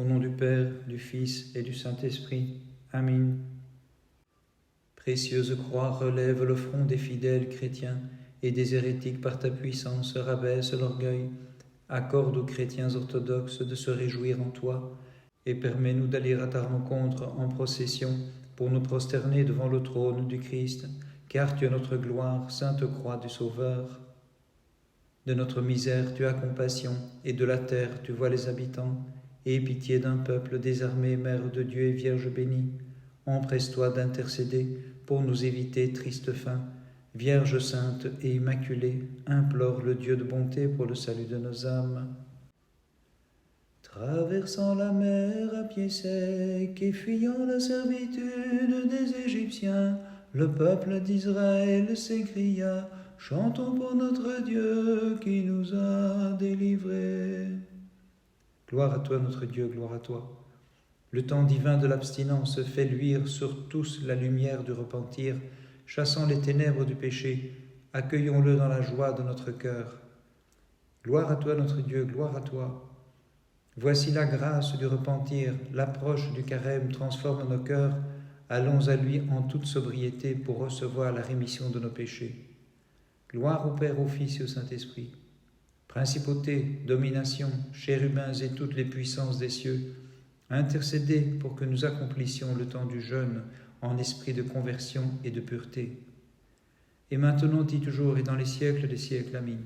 Au nom du Père, du Fils et du Saint-Esprit. Amen. Précieuse croix, relève le front des fidèles chrétiens et des hérétiques par ta puissance, rabaisse l'orgueil. Accorde aux chrétiens orthodoxes de se réjouir en toi et permets-nous d'aller à ta rencontre en procession pour nous prosterner devant le trône du Christ, car tu es notre gloire, sainte croix du Sauveur. De notre misère tu as compassion, et de la terre tu vois les habitants. Aie pitié d'un peuple désarmé, Mère de Dieu et Vierge bénie. Empresse-toi d'intercéder pour nous éviter triste fin. Vierge sainte et immaculée, implore le Dieu de bonté pour le salut de nos âmes. Traversant la mer à pied sec et fuyant la servitude des Égyptiens, le peuple d'Israël s'écria: chantons pour notre Dieu qui nous a délivrés. Gloire à toi, notre Dieu, gloire à toi. Le temps divin de l'abstinence fait luire sur tous la lumière du repentir, chassant les ténèbres du péché. Accueillons-le dans la joie de notre cœur. Gloire à toi, notre Dieu, gloire à toi. Voici la grâce du repentir, l'approche du carême transforme nos cœurs. Allons à lui en toute sobriété pour recevoir la rémission de nos péchés. Gloire au Père, au Fils et au Saint-Esprit. Principauté, domination, chérubins et toutes les puissances des cieux, intercédez pour que nous accomplissions le temps du jeûne en esprit de conversion et de pureté. Et maintenant, dit toujours et dans les siècles des siècles. Amen.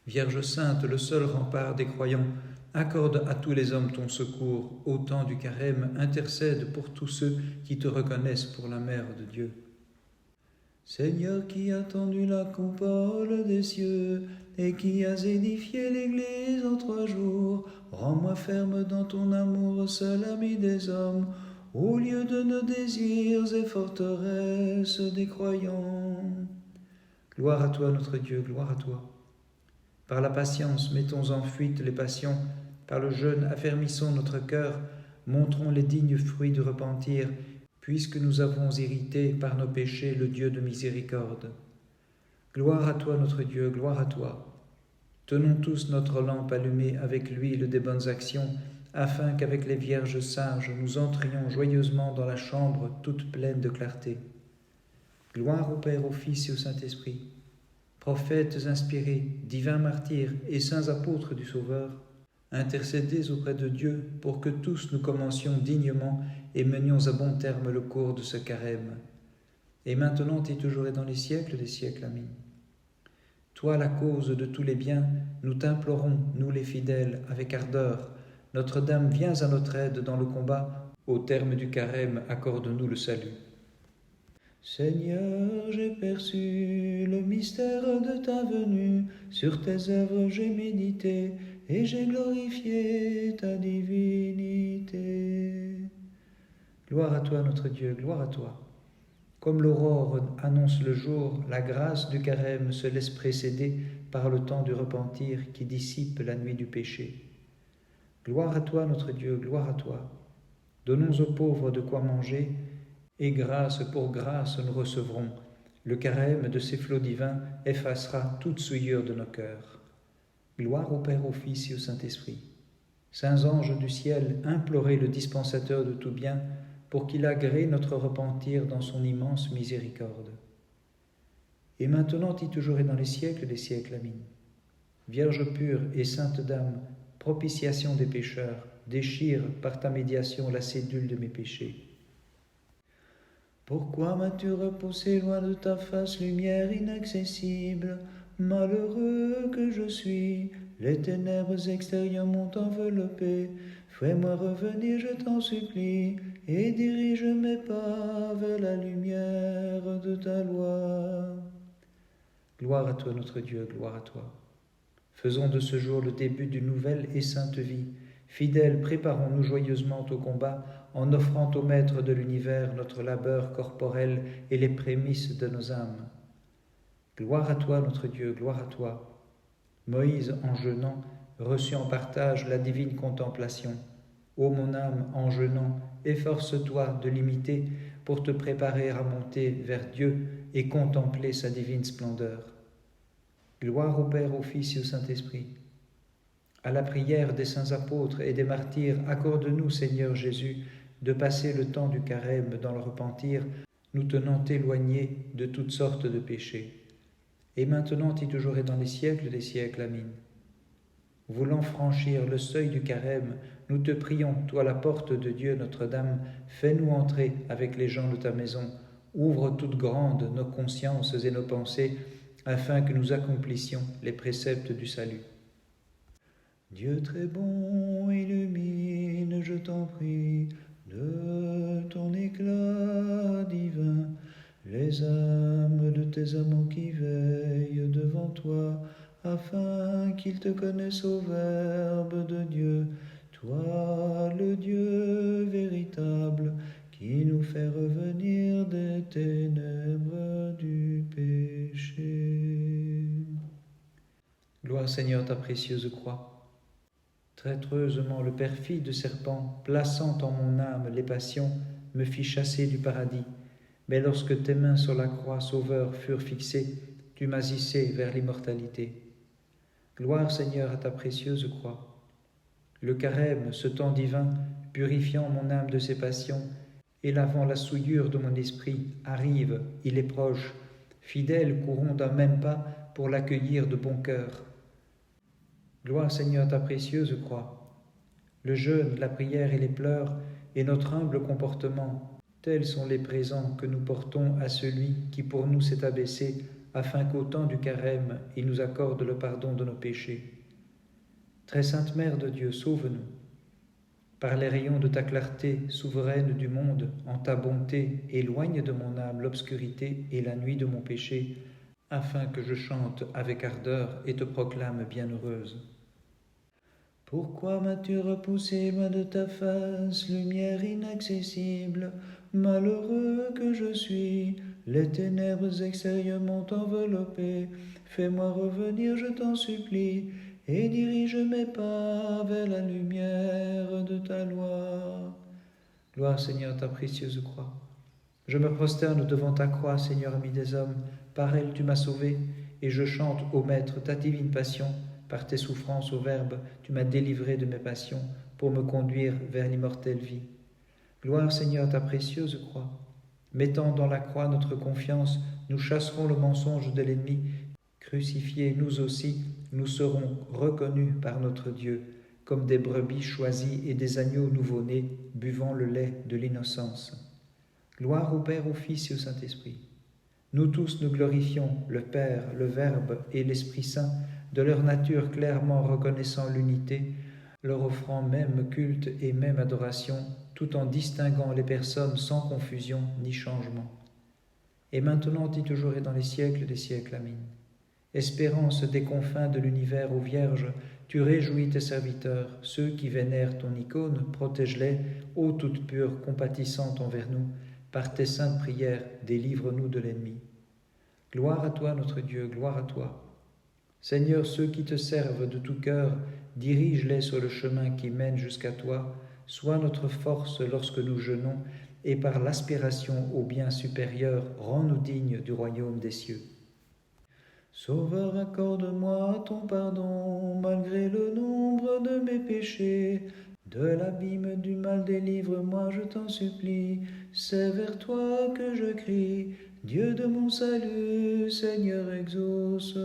Vierge sainte, le seul rempart des croyants, accorde à tous les hommes ton secours. Au temps du carême, intercède pour tous ceux qui te reconnaissent pour la Mère de Dieu. Seigneur qui as tendu la coupole des cieux et qui as édifié l'Église en 3 jours, rends-moi ferme dans ton amour, seul ami des hommes, au lieu de nos désirs et forteresse des croyants. Gloire à toi, notre Dieu, gloire à toi. Par la patience, mettons en fuite les passions, par le jeûne, affermissons notre cœur, montrons les dignes fruits du repentir, puisque nous avons irrité par nos péchés le Dieu de miséricorde. Gloire à toi, notre Dieu, gloire à toi. Tenons tous notre lampe allumée avec l'huile des bonnes actions, afin qu'avec les vierges sages nous entrions joyeusement dans la chambre toute pleine de clarté. Gloire au Père, au Fils et au Saint-Esprit. Prophètes inspirés, divins martyrs et saints apôtres du Sauveur, intercédez auprès de Dieu pour que tous nous commencions dignement et menions à bon terme le cours de ce carême. Et maintenant et toujours et dans les siècles des siècles. Amen. Toi, la cause de tous les biens, nous t'implorons, nous les fidèles, avec ardeur. Notre-Dame, viens à notre aide dans le combat. Au terme du carême, accorde-nous le salut. Seigneur, j'ai perçu le mystère de ta venue. Sur tes œuvres j'ai médité et j'ai glorifié ta divinité. Gloire à toi, notre Dieu, gloire à toi. Comme l'aurore annonce le jour, la grâce du carême se laisse précéder par le temps du repentir qui dissipe la nuit du péché. Gloire à toi, notre Dieu, gloire à toi. Donnons aux pauvres de quoi manger, et grâce pour grâce nous recevrons. Le carême de ces flots divins effacera toute souillure de nos cœurs. Gloire au Père, au Fils et au Saint-Esprit. Saints anges du ciel, implorez le dispensateur de tout bien, pour qu'il agrée notre repentir dans son immense miséricorde. Et maintenant et toujours et dans les siècles des siècles. Amen. Vierge pure et sainte Dame, propitiation des pécheurs, déchire par ta médiation la cédule de mes péchés. Pourquoi m'as-tu repoussé loin de ta face, lumière inaccessible? Malheureux que je suis, les ténèbres extérieures m'ont enveloppé. Fais-moi revenir, je t'en supplie, et dirige mes pas vers la lumière de ta loi. Gloire à toi, notre Dieu, gloire à toi. Faisons de ce jour le début d'une nouvelle et sainte vie. Fidèles, préparons-nous joyeusement au combat, en offrant au Maître de l'univers notre labeur corporel et les prémices de nos âmes. Gloire à toi, notre Dieu, gloire à toi. Moïse, en jeûnant, reçut en partage la divine contemplation. Ô mon âme, en jeûnant, efforce-toi de l'imiter pour te préparer à monter vers Dieu et contempler sa divine splendeur. Gloire au Père, au Fils et au Saint-Esprit. À la prière des saints apôtres et des martyrs, accorde-nous, Seigneur Jésus, de passer le temps du carême dans le repentir, nous tenant éloignés de toutes sortes de péchés. Et maintenant et toujours et dans les siècles des siècles. Amen. Voulant franchir le seuil du carême, nous te prions, toi la porte de Dieu Notre-Dame, fais-nous entrer avec les gens de ta maison, ouvre toutes grandes nos consciences et nos pensées, afin que nous accomplissions les préceptes du salut. Dieu très bon, illumine, je t'en prie, de ton éclat divin, les âmes de tes amants qui veillent devant toi, afin qu'ils te connaissent au Verbe de Dieu, toi le Dieu véritable, qui nous fait revenir des ténèbres du péché. Gloire Seigneur ta précieuse croix. Traîtreusement le perfide serpent, plaçant en mon âme les passions, me fit chasser du paradis. Mais lorsque tes mains sur la croix, Sauveur, furent fixées, tu m'as hissé vers l'immortalité. Gloire Seigneur à ta précieuse croix. Le carême, ce temps divin, purifiant mon âme de ses passions, et lavant la souillure de mon esprit, arrive, il est proche. Fidèles courons d'un même pas pour l'accueillir de bon cœur. Gloire Seigneur ta précieuse croix. Le jeûne, la prière et les pleurs, et notre humble comportement, tels sont les présents que nous portons à celui qui pour nous s'est abaissé, afin qu'au temps du carême, il nous accorde le pardon de nos péchés. Très sainte Mère de Dieu, sauve-nous. Par les rayons de ta clarté, souveraine du monde, en ta bonté, éloigne de mon âme l'obscurité et la nuit de mon péché, afin que je chante avec ardeur et te proclame bienheureuse. Pourquoi m'as-tu repoussé, loin de ta face, lumière inaccessible? Malheureux que je suis, les ténèbres extérieures m'ont enveloppé. Fais-moi revenir, je t'en supplie, et dirige mes pas vers la lumière de ta loi. Gloire Seigneur ta précieuse croix. Je me prosterne devant ta croix, Seigneur ami des hommes, par elle tu m'as sauvé, et je chante, ô Maître, ta divine passion. Par tes souffrances, ô Verbe, tu m'as délivré de mes passions, pour me conduire vers l'immortelle vie. Gloire Seigneur ta précieuse croix. Mettant dans la croix notre confiance, nous chasserons le mensonge de l'ennemi. Crucifiés, nous aussi, nous serons reconnus par notre Dieu, comme des brebis choisies et des agneaux nouveau-nés, buvant le lait de l'innocence. Gloire au Père, au Fils et au Saint-Esprit. Nous tous nous glorifions le Père, le Verbe et l'Esprit Saint, de leur nature clairement reconnaissant l'unité, leur offrant même culte et même adoration, tout en distinguant les personnes sans confusion ni changement. Et maintenant et toujours et dans les siècles des siècles. Amen. Espérance des confins de l'univers, ô Vierge, tu réjouis tes serviteurs, ceux qui vénèrent ton icône, protège-les, ô toute pure, compatissante envers nous, par tes saintes prières, délivre-nous de l'ennemi. Gloire à toi, notre Dieu, gloire à toi. Seigneur, ceux qui te servent de tout cœur, dirige-les sur le chemin qui mène jusqu'à toi, sois notre force lorsque nous jeûnons, et par l'aspiration au bien supérieur, rends-nous dignes du royaume des cieux. Sauveur, accorde-moi ton pardon, malgré le nombre de mes péchés. De l'abîme du mal délivre-moi, je t'en supplie. C'est vers toi que je crie. Dieu de mon salut, Seigneur, exauce-moi.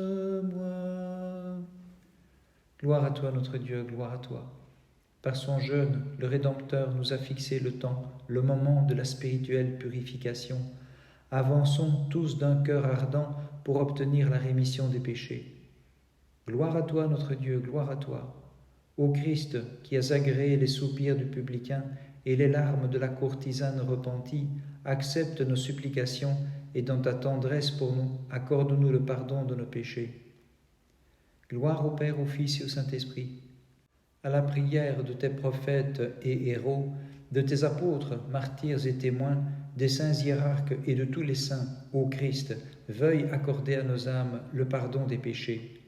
Gloire à toi, notre Dieu, gloire à toi. Par son jeûne, le Rédempteur nous a fixé le temps, le moment de la spirituelle purification. Avançons tous d'un cœur ardent pour obtenir la rémission des péchés. Gloire à toi, notre Dieu, gloire à toi. Ô Christ, qui as agréé les soupirs du publicain et les larmes de la courtisane repentie, accepte nos supplications et dans ta tendresse pour nous, accorde-nous le pardon de nos péchés. Gloire au Père, au Fils et au Saint-Esprit. À la prière de tes prophètes et héros, de tes apôtres, martyrs et témoins, des saints hiérarques et de tous les saints, ô Christ, veuille accorder à nos âmes le pardon des péchés.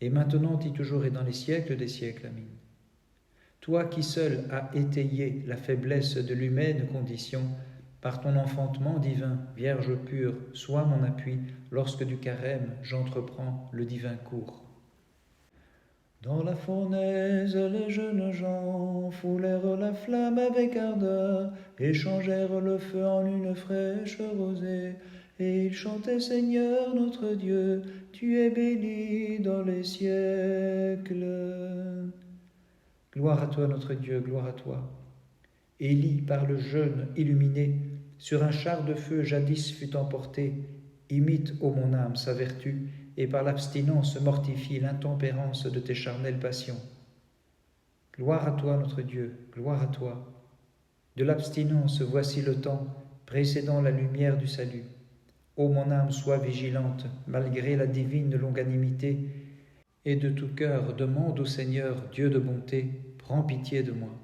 Et maintenant et toujours et dans les siècles des siècles. Amen. Toi qui seul as étayé la faiblesse de l'humaine condition, par ton enfantement divin, Vierge pure, sois mon appui lorsque du carême j'entreprends le divin cours. Dans la fournaise, les jeunes gens foulèrent la flamme avec ardeur, et changèrent le feu en une fraîche rosée. Et ils chantaient: Seigneur notre Dieu, tu es béni dans les siècles. Gloire à toi notre Dieu, gloire à toi. Élie, par le jeûne illuminé, sur un char de feu jadis fut emporté. Imite, ô mon âme, sa vertu, et par l'abstinence mortifie l'intempérance de tes charnelles passions. Gloire à toi notre Dieu, gloire à toi. De l'abstinence voici le temps, précédant la lumière du salut. Ô mon âme, sois vigilante, malgré la divine longanimité, et de tout cœur demande au Seigneur, Dieu de bonté, prends pitié de moi.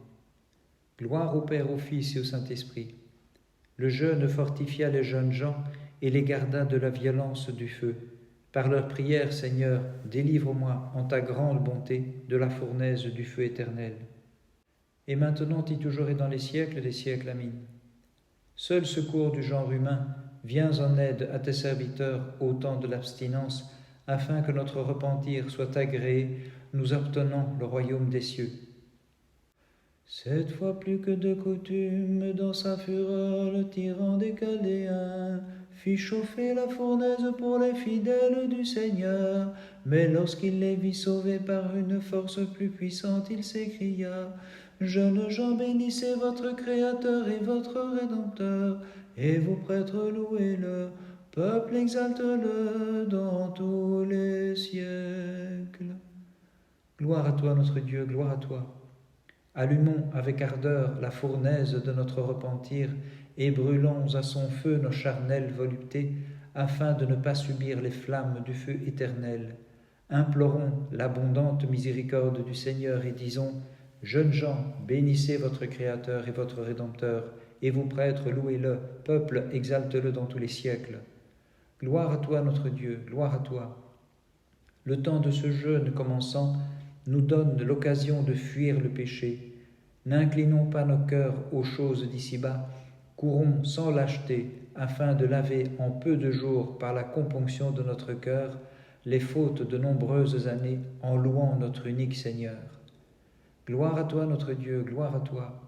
Gloire au Père, au Fils et au Saint-Esprit. Le jeûne fortifia les jeunes gens et les garda de la violence du feu. Par leur prière, Seigneur, délivre-moi en ta grande bonté de la fournaise du feu éternel. Et maintenant et toujours et dans les siècles des siècles. Amen. Seul secours du genre humain, viens en aide à tes serviteurs au temps de l'abstinence, afin que notre repentir soit agréé, nous obtenant le royaume des cieux. Cette fois plus que de coutume, dans sa fureur, le tyran des Chaldéens fit chauffer la fournaise pour les fidèles du Seigneur. Mais lorsqu'il les vit sauvés par une force plus puissante, il s'écria: Jeunes gens, bénissez votre Créateur et votre Rédempteur, et vous prêtres, louez-le, peuple, exalte-le dans tous les siècles. Gloire à toi notre Dieu, gloire à toi. Allumons avec ardeur la fournaise de notre repentir et brûlons à son feu nos charnelles voluptés, afin de ne pas subir les flammes du feu éternel. Implorons l'abondante miséricorde du Seigneur et disons: Jeunes gens, bénissez votre Créateur et votre Rédempteur, et vous prêtres, louez-le, peuple, exalte-le dans tous les siècles. Gloire à toi notre Dieu, gloire à toi. Le temps de ce jeûne commençant nous donne l'occasion de fuir le péché. N'inclinons pas nos cœurs aux choses d'ici-bas, courons sans lâcheté afin de laver en peu de jours par la componction de notre cœur les fautes de nombreuses années en louant notre unique Seigneur. Gloire à toi notre Dieu, gloire à toi.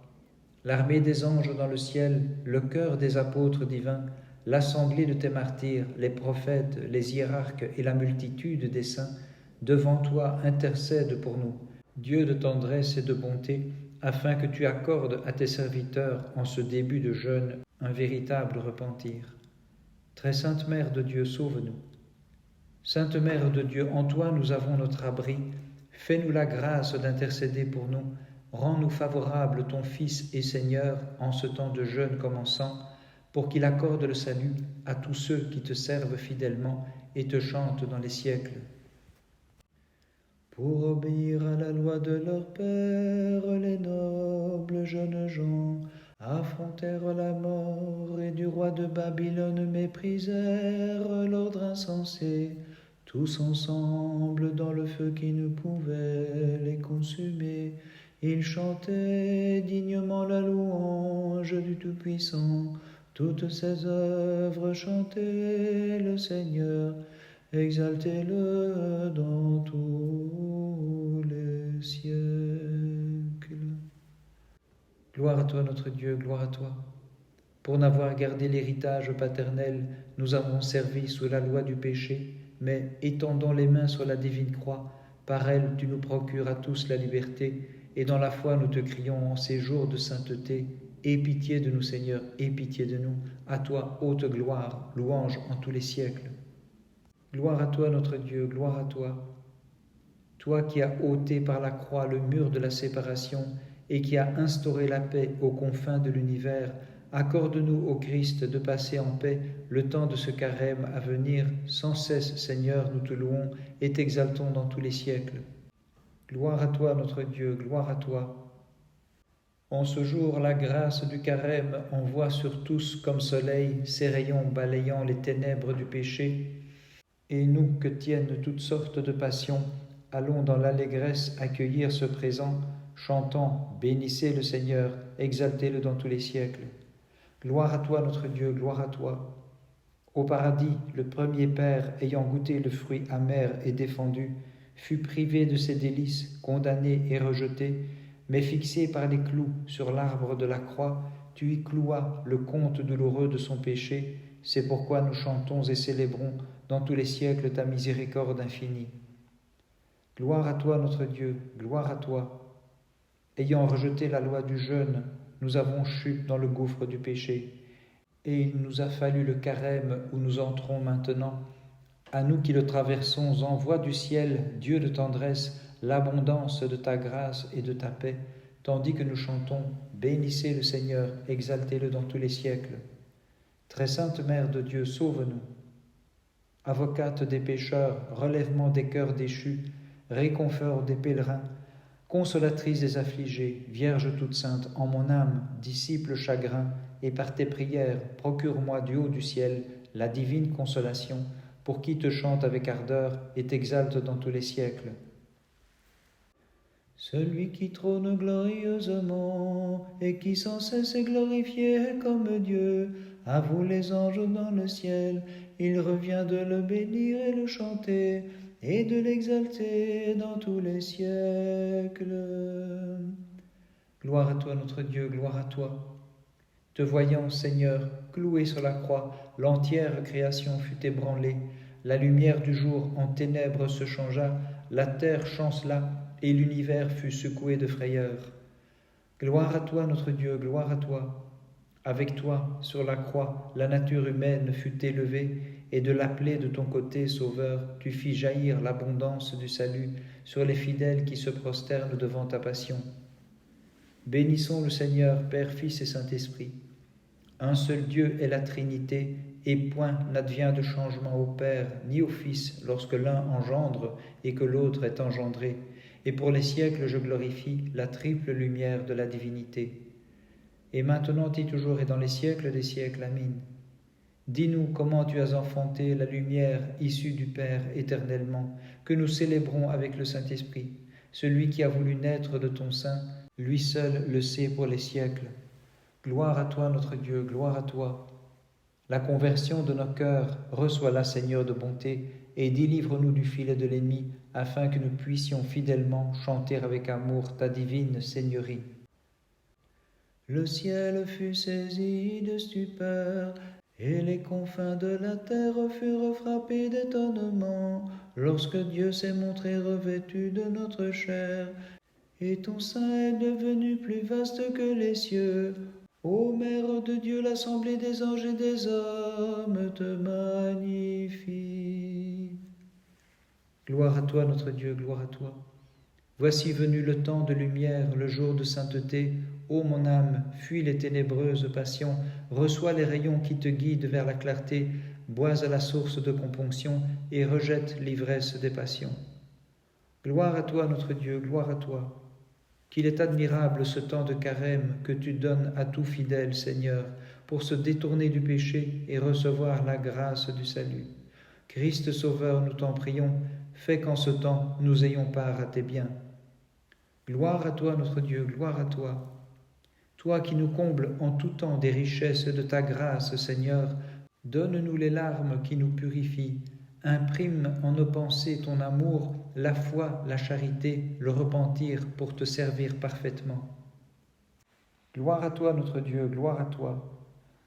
L'armée des anges dans le ciel, le chœur des apôtres divins, l'assemblée de tes martyrs, les prophètes, les hiérarques et la multitude des saints, devant toi intercèdent pour nous, Dieu de tendresse et de bonté, afin que tu accordes à tes serviteurs en ce début de jeûne un véritable repentir. Très sainte Mère de Dieu, sauve-nous. Sainte Mère de Dieu, en toi nous avons notre abri, fais-nous la grâce d'intercéder pour nous, rends-nous favorables ton Fils et Seigneur en ce temps de jeûne commençant, pour qu'il accorde le salut à tous ceux qui te servent fidèlement et te chantent dans les siècles. Pour obéir à la loi de leur père, les nobles jeunes gens affrontèrent la mort et du roi de Babylone méprisèrent l'ordre insensé, tous ensemble dans le feu qui ne pouvait les consumer. Ils chantaient dignement la louange du Tout-Puissant, toutes ses œuvres chantaient le Seigneur, exaltez-le dans tous les siècles. Gloire à toi notre Dieu, gloire à toi. Pour n'avoir gardé l'héritage paternel, nous avons servi sous la loi du péché, mais étendons les mains sur la divine croix, par elle tu nous procures à tous la liberté, et dans la foi nous te crions en ces jours de sainteté: aie pitié de nous Seigneur, aie pitié de nous, à toi haute gloire, louange en tous les siècles. Gloire à toi notre Dieu, gloire à toi. Toi qui as ôté par la croix le mur de la séparation et qui as instauré la paix aux confins de l'univers, accorde-nous, ô Christ, de passer en paix le temps de ce carême à venir. Sans cesse, Seigneur, nous te louons et t'exaltons dans tous les siècles. Gloire à toi notre Dieu, gloire à toi. En ce jour, la grâce du carême envoie sur tous comme soleil ses rayons balayant les ténèbres du péché. Et nous, que tiennent toutes sortes de passions, allons dans l'allégresse accueillir ce présent, chantant: bénissez le Seigneur, exaltez-le dans tous les siècles. Gloire à toi notre Dieu, gloire à toi. Au paradis, le premier Père, ayant goûté le fruit amer et défendu, fut privé de ses délices, condamné et rejeté, mais fixé par les clous sur l'arbre de la croix, tu y clouas le compte douloureux de son péché. C'est pourquoi nous chantons et célébrons dans tous les siècles ta miséricorde infinie. Gloire à toi notre Dieu, gloire à toi. Ayant rejeté la loi du jeûne, nous avons chuté dans le gouffre du péché, et il nous a fallu le carême où nous entrons maintenant. À nous qui le traversons, envoie du ciel, Dieu de tendresse, l'abondance de ta grâce et de ta paix, tandis que nous chantons « Bénissez le Seigneur, exaltez-le dans tous les siècles ». Très sainte Mère de Dieu, sauve-nous. Avocate des pécheurs, relèvement des cœurs déchus, réconfort des pèlerins, consolatrice des affligés, Vierge toute sainte, en mon âme, disciple chagrin, et par tes prières, procure-moi du haut du ciel la divine consolation, pour qui te chante avec ardeur et t'exalte dans tous les siècles. Celui qui trône glorieusement et qui sans cesse est glorifié comme Dieu, à vous les anges dans le ciel, il revient de le bénir et le chanter, et de l'exalter dans tous les siècles. Gloire à toi notre Dieu, gloire à toi. Te voyant, Seigneur, cloué sur la croix, l'entière création fut ébranlée, la lumière du jour en ténèbres se changea, la terre chancela, et l'univers fut secoué de frayeur. Gloire à toi notre Dieu, gloire à toi. Avec toi, sur la croix, la nature humaine fut élevée, et de l'appeler de ton côté, Sauveur, tu fis jaillir l'abondance du salut sur les fidèles qui se prosternent devant ta passion. Bénissons le Seigneur, Père, Fils et Saint-Esprit. Un seul Dieu est la Trinité, et point n'advient de changement au Père ni au Fils lorsque l'un engendre et que l'autre est engendré. Et pour les siècles je glorifie la triple lumière de la divinité. Et maintenant et toujours et dans les siècles des siècles. Amen. Dis-nous comment tu as enfanté la lumière issue du Père éternellement, que nous célébrons avec le Saint-Esprit. Celui qui a voulu naître de ton sein, lui seul le sait pour les siècles. Gloire à toi notre Dieu, gloire à toi. La conversion de nos cœurs, reçois-la Seigneur de bonté, et délivre-nous du filet de l'ennemi, afin que nous puissions fidèlement chanter avec amour ta divine Seigneurie. Le ciel fut saisi de stupeur, et les confins de la terre furent frappés d'étonnement, lorsque Dieu s'est montré revêtu de notre chair, et ton sein est devenu plus vaste que les cieux. Ô Mère de Dieu, l'assemblée des anges et des hommes te magnifie. Gloire à toi notre Dieu, gloire à toi. Voici venu le temps de lumière, le jour de sainteté. Ô mon âme, fuis les ténébreuses passions, reçois les rayons qui te guident vers la clarté, bois à la source de componction et rejette l'ivresse des passions. Gloire à toi notre Dieu, gloire à toi. Qu'il est admirable ce temps de carême que tu donnes à tout fidèle, Seigneur, pour se détourner du péché et recevoir la grâce du salut. Christ Sauveur, nous t'en prions, fais qu'en ce temps nous ayons part à tes biens. Gloire à toi notre Dieu, gloire à toi. Toi qui nous combles en tout temps des richesses de ta grâce, Seigneur, donne-nous les larmes qui nous purifient. Imprime en nos pensées ton amour, la foi, la charité, le repentir pour te servir parfaitement. Gloire à toi notre Dieu, gloire à toi.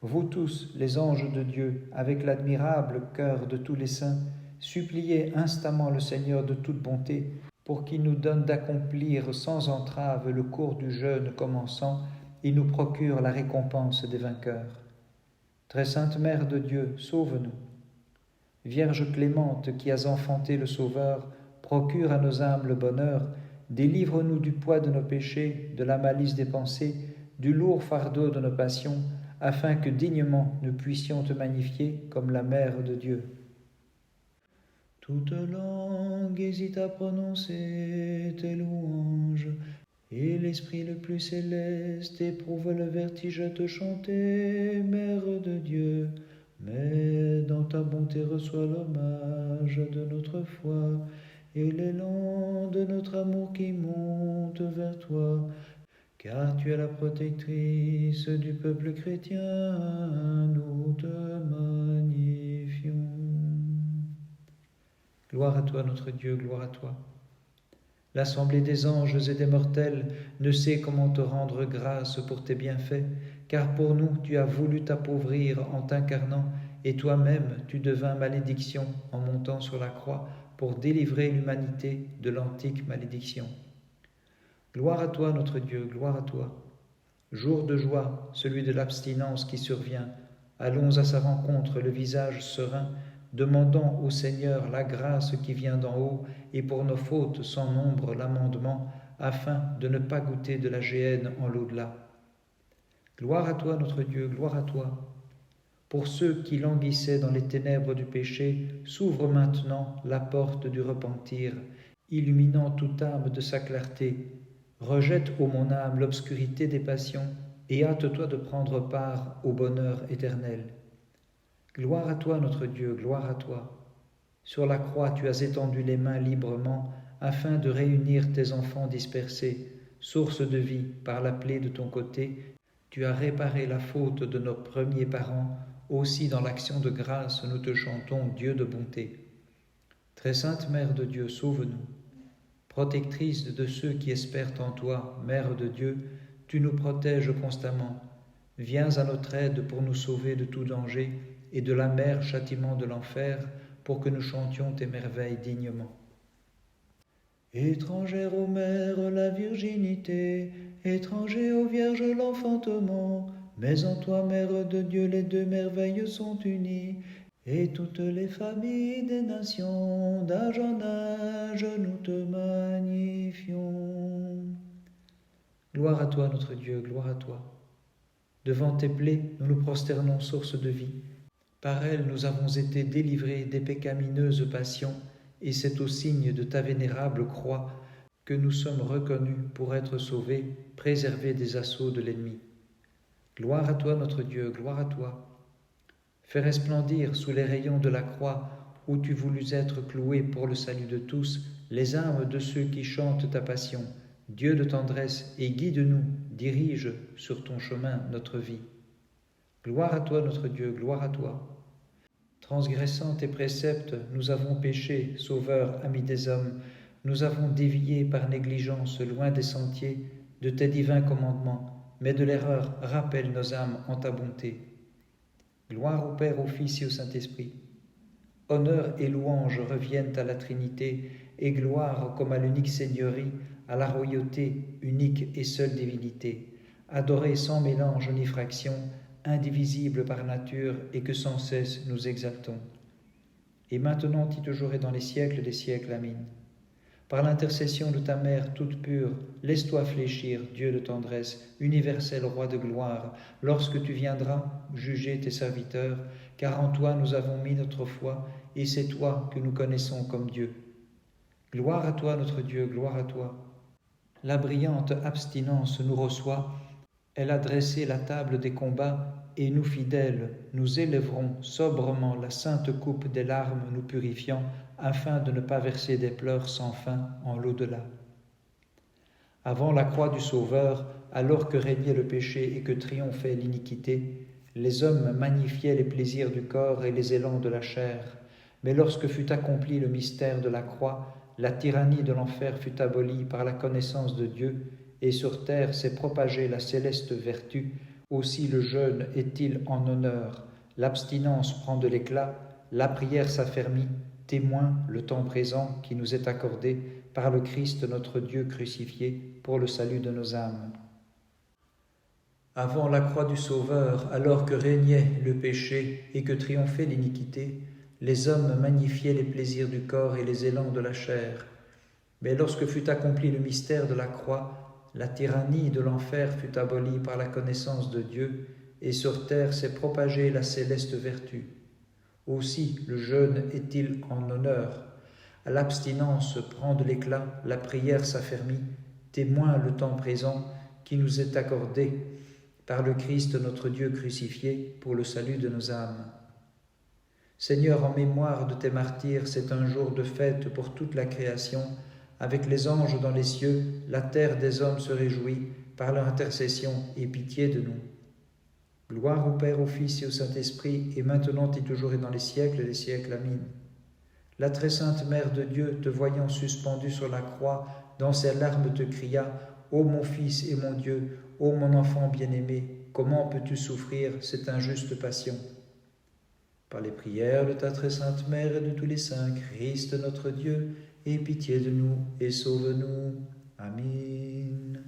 Vous tous, les anges de Dieu, avec l'admirable cœur de tous les saints, suppliez instamment le Seigneur de toute bonté pour qu'il nous donne d'accomplir sans entrave le cours du jeûne commençant et nous procure la récompense des vainqueurs. Très sainte Mère de Dieu, sauve-nous. Vierge clémente qui as enfanté le Sauveur, procure à nos âmes le bonheur, délivre-nous du poids de nos péchés, de la malice des pensées, du lourd fardeau de nos passions, afin que dignement nous puissions te magnifier comme la Mère de Dieu. Toute langue hésite à prononcer tes louanges, et l'esprit le plus céleste éprouve le vertige de te chanter, Mère de Dieu. Mais dans ta bonté reçois l'hommage de notre foi et l'élan de notre amour qui monte vers toi, car tu es la protectrice du peuple chrétien, nous te magnifions. Gloire à toi notre Dieu, gloire à toi. L'assemblée des anges et des mortels ne sait comment te rendre grâce pour tes bienfaits, car pour nous tu as voulu t'appauvrir en t'incarnant, et toi-même tu devins malédiction en montant sur la croix pour délivrer l'humanité de l'antique malédiction. Gloire à toi notre Dieu, gloire à toi. Jour de joie, celui de l'abstinence qui survient, allons à sa rencontre le visage serein, demandant au Seigneur la grâce qui vient d'en haut, et pour nos fautes sans nombre l'amendement, afin de ne pas goûter de la géhenne en l'au-delà. Gloire à toi notre Dieu, gloire à toi. Pour ceux qui languissaient dans les ténèbres du péché, s'ouvre maintenant la porte du repentir, illuminant toute âme de sa clarté. Rejette, ô mon âme, l'obscurité des passions, et hâte-toi de prendre part au bonheur éternel. Gloire à toi notre Dieu, gloire à toi. Sur la croix tu as étendu les mains librement, afin de réunir tes enfants dispersés. Source de vie, par la plaie de ton côté, tu as réparé la faute de nos premiers parents. Aussi dans l'action de grâce nous te chantons, Dieu de bonté. Très sainte Mère de Dieu, sauve-nous. Protectrice de ceux qui espèrent en toi, Mère de Dieu, tu nous protèges constamment. Viens à notre aide pour nous sauver de tout danger et de l'amer châtiment de l'enfer, pour que nous chantions tes merveilles dignement. Étrangère aux mères la virginité, étranger aux vierges l'enfantement, mais en toi, Mère de Dieu, les deux merveilles sont unies, et toutes les familles des nations, d'âge en âge, nous te magnifions. Gloire à toi, notre Dieu, gloire à toi. Devant tes plaies, nous nous prosternons, source de vie. Par elles, nous avons été délivrés des pécamineuses passions, et c'est au signe de ta vénérable croix que nous sommes reconnus pour être sauvés, préservés des assauts de l'ennemi. Gloire à toi, notre Dieu, gloire à toi. Fais resplendir sous les rayons de la croix, où tu voulus être cloué pour le salut de tous, les âmes de ceux qui chantent ta passion. Dieu de tendresse, et guide-nous, dirige sur ton chemin notre vie. Gloire à toi, notre Dieu, gloire à toi. Transgressant tes préceptes, nous avons péché, Sauveur, ami des hommes, nous avons dévié par négligence loin des sentiers de tes divins commandements, mais de l'erreur rappelle nos âmes en ta bonté. Gloire au Père, au Fils et au Saint-Esprit. Honneur et louange reviennent à la Trinité, et gloire comme à l'unique Seigneurie, à la royauté, unique et seule divinité, adorée sans mélange ni fraction, indivisible par nature, et que sans cesse nous exaltons. Et maintenant et toujours et dans les siècles des siècles. Amen. Par l'intercession de ta Mère toute pure, laisse-toi fléchir, Dieu de tendresse, universel Roi de gloire, lorsque tu viendras juger tes serviteurs, car en toi nous avons mis notre foi, et c'est toi que nous connaissons comme Dieu. Gloire à toi, notre Dieu, gloire à toi. La brillante abstinence nous reçoit, elle a dressé la table des combats, et nous fidèles, nous élèverons sobrement la sainte coupe des larmes nous purifiant, afin de ne pas verser des pleurs sans fin en l'au-delà. Avant la croix du Sauveur, alors que régnait le péché et que triomphait l'iniquité, les hommes magnifiaient les plaisirs du corps et les élans de la chair. Mais lorsque fut accompli le mystère de la croix, la tyrannie de l'enfer fut abolie par la connaissance de Dieu, et sur terre s'est propagée la céleste vertu. Aussi le jeûne est-il en honneur, l'abstinence prend de l'éclat, la prière s'affermit, témoin le temps présent qui nous est accordé par le Christ notre Dieu crucifié pour le salut de nos âmes. Avant la croix du Sauveur, alors que régnait le péché et que triomphait l'iniquité, les hommes magnifiaient les plaisirs du corps et les élans de la chair. Mais lorsque fut accompli le mystère de la croix, la tyrannie de l'enfer fut abolie par la connaissance de Dieu, et sur terre s'est propagée la céleste vertu. Aussi le jeûne est-il en honneur, à l'abstinence prend de l'éclat, la prière s'affermit, témoin le temps présent qui nous est accordé par le Christ notre Dieu crucifié pour le salut de nos âmes. Seigneur, en mémoire de tes martyrs, c'est un jour de fête pour toute la création. Avec les anges dans les cieux, la terre des hommes se réjouit par leur intercession et pitié de nous. Gloire au Père, au Fils et au Saint-Esprit, et maintenant et toujours et dans les siècles des siècles. Amen. La très sainte Mère de Dieu, te voyant suspendue sur la croix, dans ses larmes te cria, ô mon Fils et mon Dieu, ô mon enfant bien-aimé, comment peux-tu souffrir cette injuste passion? Par les prières de ta très sainte Mère et de tous les saints, Christ notre Dieu, aie pitié de nous et sauve-nous. Amen.